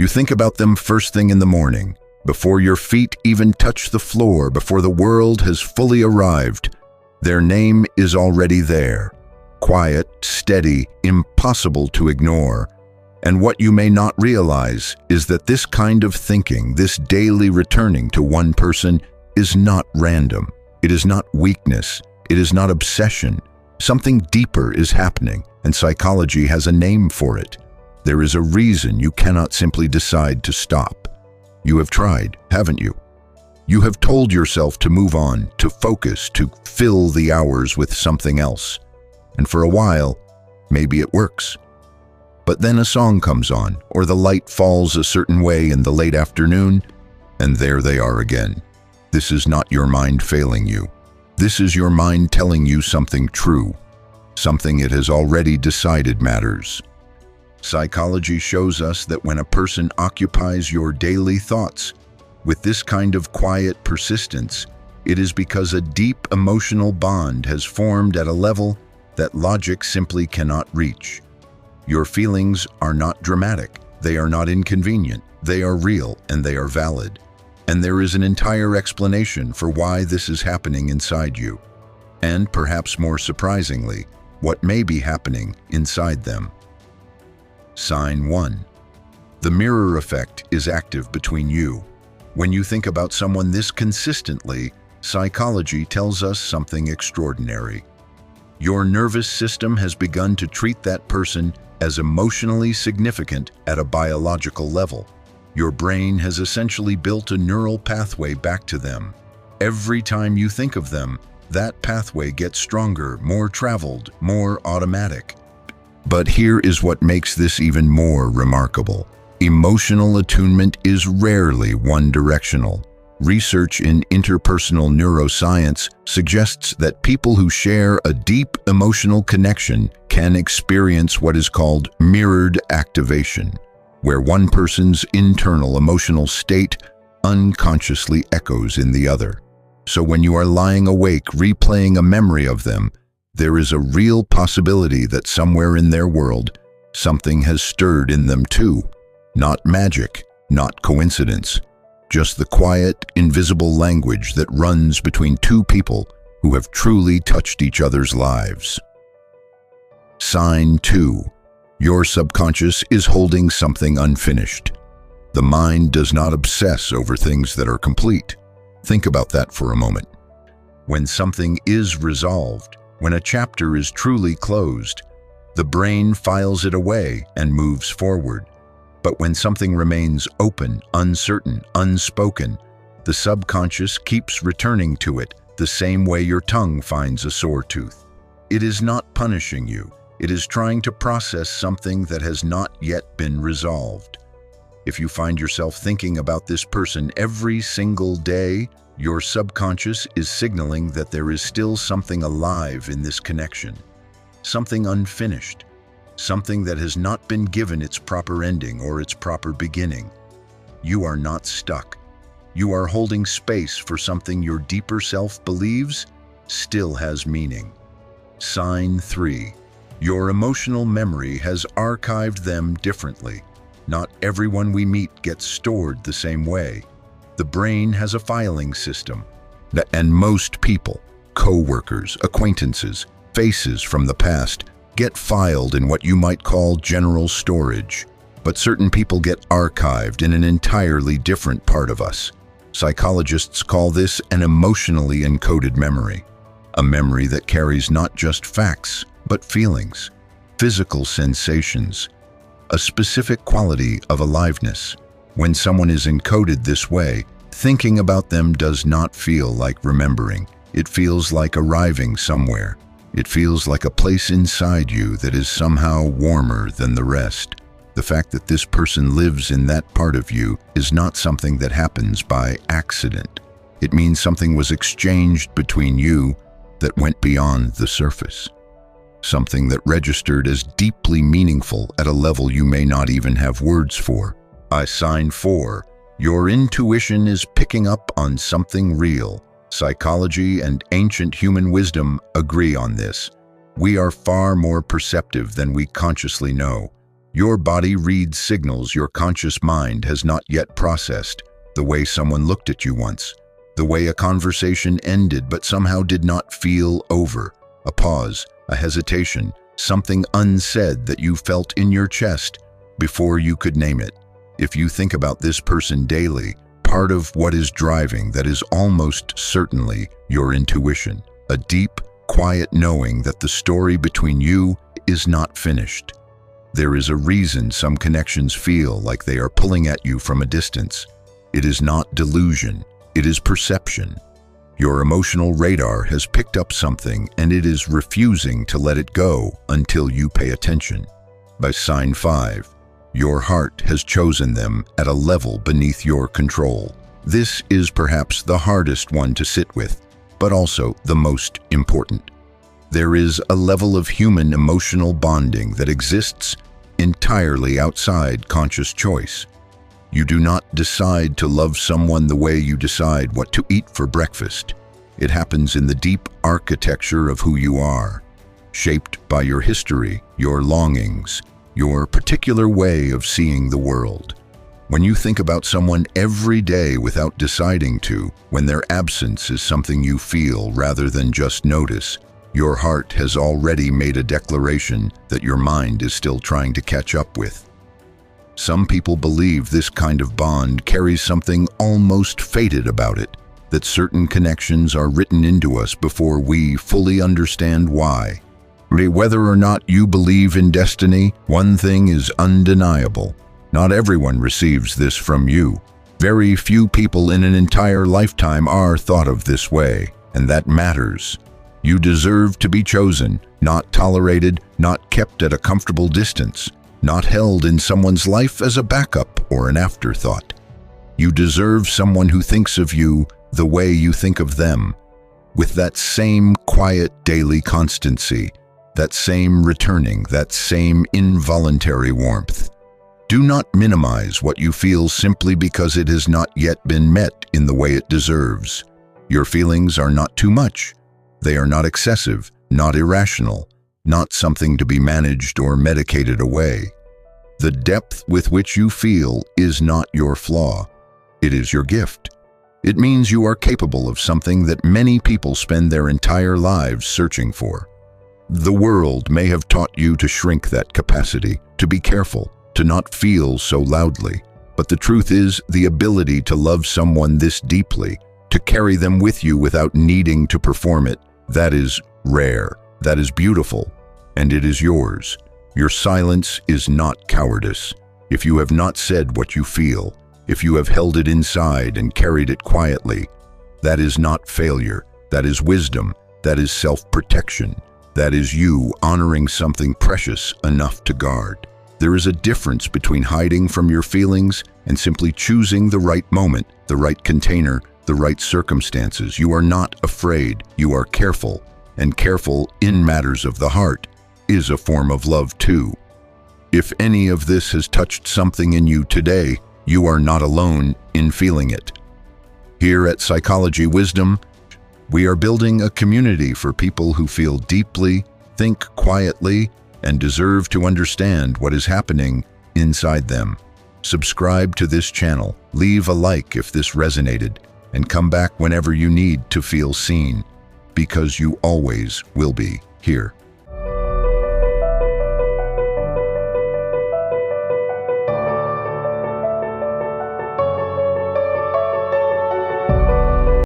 You think about them first thing in the morning, before your feet even touch the floor, before the world has fully arrived. Their name is already there. Quiet, steady, impossible to ignore. And what you may not realize is that this kind of thinking, this daily returning to one person, is not random. It is not weakness. It is not obsession. Something deeper is happening, and psychology has a name for it. There is a reason you cannot simply decide to stop. You have tried, haven't you? You have told yourself to move on, to focus, to fill the hours with something else. And for a while, maybe it works. But then a song comes on, or the light falls a certain way in the late afternoon, and there they are again. This is not your mind failing you. This is your mind telling you something true, something it has already decided matters. Psychology shows us that when a person occupies your daily thoughts with this kind of quiet persistence, it is because a deep emotional bond has formed at a level that logic simply cannot reach. Your feelings are not dramatic, they are not inconvenient, they are real and they are valid. And there is an entire explanation for why this is happening inside you. And perhaps more surprisingly, what may be happening inside them. Sign 1. The mirror effect is active between you. When you think about someone this consistently, psychology tells us something extraordinary. Your nervous system has begun to treat that person as emotionally significant at a biological level. Your brain has essentially built a neural pathway back to them. Every time you think of them, that pathway gets stronger, more traveled, more automatic. But here is what makes this even more remarkable. Emotional attunement is rarely one-directional. Research in interpersonal neuroscience suggests that people who share a deep emotional connection can experience what is called mirrored activation, where one person's internal emotional state unconsciously echoes in the other. So when you are lying awake replaying a memory of them, there is a real possibility that somewhere in their world, something has stirred in them too. Not magic, not coincidence, just the quiet, invisible language that runs between two people who have truly touched each other's lives. Sign 2. Your subconscious is holding something unfinished. The mind does not obsess over things that are complete. Think about that for a moment. When something is resolved, when a chapter is truly closed, the brain files it away and moves forward. But when something remains open, uncertain, unspoken, the subconscious keeps returning to it the same way your tongue finds a sore tooth. It is not punishing you. It is trying to process something that has not yet been resolved. If you find yourself thinking about this person every single day, your subconscious is signaling that there is still something alive in this connection, something unfinished, something that has not been given its proper ending or its proper beginning. You are not stuck. You are holding space for something your deeper self believes still has meaning. Sign 3. Your emotional memory has archived them differently. Not everyone we meet gets stored the same way. The brain has a filing system, and most people, co-workers, acquaintances, faces from the past, get filed in what you might call general storage. But certain people get archived in an entirely different part of us. Psychologists call this an emotionally encoded memory. A memory that carries not just facts, but feelings, physical sensations, a specific quality of aliveness. When someone is encoded this way, thinking about them does not feel like remembering. It feels like arriving somewhere. It feels like a place inside you that is somehow warmer than the rest. The fact that this person lives in that part of you is not something that happens by accident. It means something was exchanged between you that went beyond the surface. Something that registered as deeply meaningful at a level you may not even have words for. Sign 4. Your intuition is picking up on something real. Psychology and ancient human wisdom agree on this. We are far more perceptive than we consciously know. Your body reads signals your conscious mind has not yet processed. The way someone looked at you once. The way a conversation ended but somehow did not feel over. A pause, a hesitation, something unsaid that you felt in your chest before you could name it. If you think about this person daily, part of what is driving that is almost certainly your intuition. A deep, quiet knowing that the story between you is not finished. There is a reason some connections feel like they are pulling at you from a distance. It is not delusion, it is perception. Your emotional radar has picked up something and it is refusing to let it go until you pay attention. By sign 5, your heart has chosen them at a level beneath your control. This is perhaps the hardest one to sit with, but also the most important. There is a level of human emotional bonding that exists entirely outside conscious choice. You do not decide to love someone the way you decide what to eat for breakfast. It happens in the deep architecture of who you are, shaped by your history, your longings, your particular way of seeing the world. When you think about someone every day without deciding to, when their absence is something you feel rather than just notice, your heart has already made a declaration that your mind is still trying to catch up with. Some people believe this kind of bond carries something almost fated about it, that certain connections are written into us before we fully understand why. Whether or not you believe in destiny, one thing is undeniable. Not everyone receives this from you. Very few people in an entire lifetime are thought of this way, and that matters. You deserve to be chosen, not tolerated, not kept at a comfortable distance, not held in someone's life as a backup or an afterthought. You deserve someone who thinks of you the way you think of them, with that same quiet daily constancy, that same returning, that same involuntary warmth. Do not minimize what you feel simply because it has not yet been met in the way it deserves. Your feelings are not too much. They are not excessive, not irrational, not something to be managed or medicated away. The depth with which you feel is not your flaw. It is your gift. It means you are capable of something that many people spend their entire lives searching for. The world may have taught you to shrink that capacity, to be careful, to not feel so loudly. But the truth is, the ability to love someone this deeply, to carry them with you without needing to perform it, that is rare, that is beautiful, and it is yours. Your silence is not cowardice. If you have not said what you feel, if you have held it inside and carried it quietly, that is not failure, that is wisdom, that is self-protection, that is you honoring something precious enough to guard. There is a difference between hiding from your feelings and simply choosing the right moment, the right container, the right circumstances. You are not afraid, you are careful, and careful in matters of the heart is a form of love too. If any of this has touched something in you today, you are not alone in feeling it. Here at Psychology Wisdom, we are building a community for people who feel deeply, think quietly, and deserve to understand what is happening inside them. Subscribe to this channel, leave a like if this resonated, and come back whenever you need to feel seen, because you always will be here.